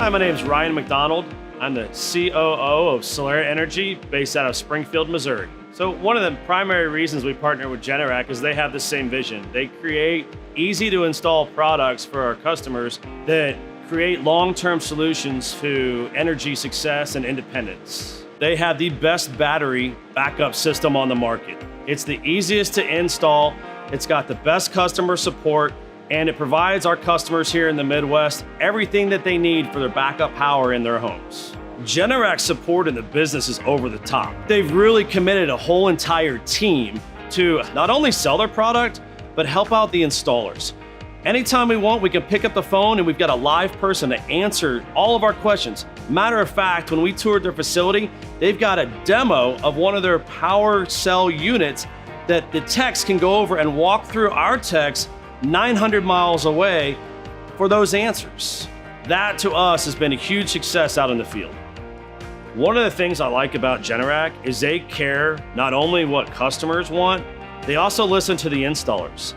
Hi, my name is Ryan McDonald. I'm the COO of Solar Energy based out of Springfield, Missouri. So one of the primary reasons we partner with Generac is they have the same vision. They create easy to install products for our customers that create long-term solutions to energy success and independence. They have the best battery backup system on the market. It's the easiest to install, it's got the best customer support, and it provides our customers here in the Midwest everything that they need for their backup power in their homes. Generac's support in the business is over the top. They've really committed a whole entire team to not only sell their product, but help out the installers. Anytime we want, we can pick up the phone and we've got a live person to answer all of our questions. Matter of fact, when we toured their facility, they've got a demo of one of their power cell units that the techs can go over and walk through our techs 900 miles away for those answers. That to us has been a huge success out in the field. One of the things I like about Generac is they care not only what customers want, they also listen to the installers.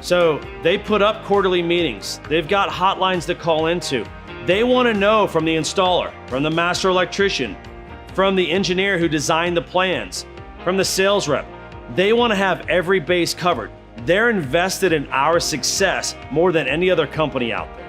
So they put up quarterly meetings. They've got hotlines to call into. They want to know from the installer, from the master electrician, from the engineer who designed the plans, from the sales rep. They want to have every base covered. They're invested in our success more than any other company out there.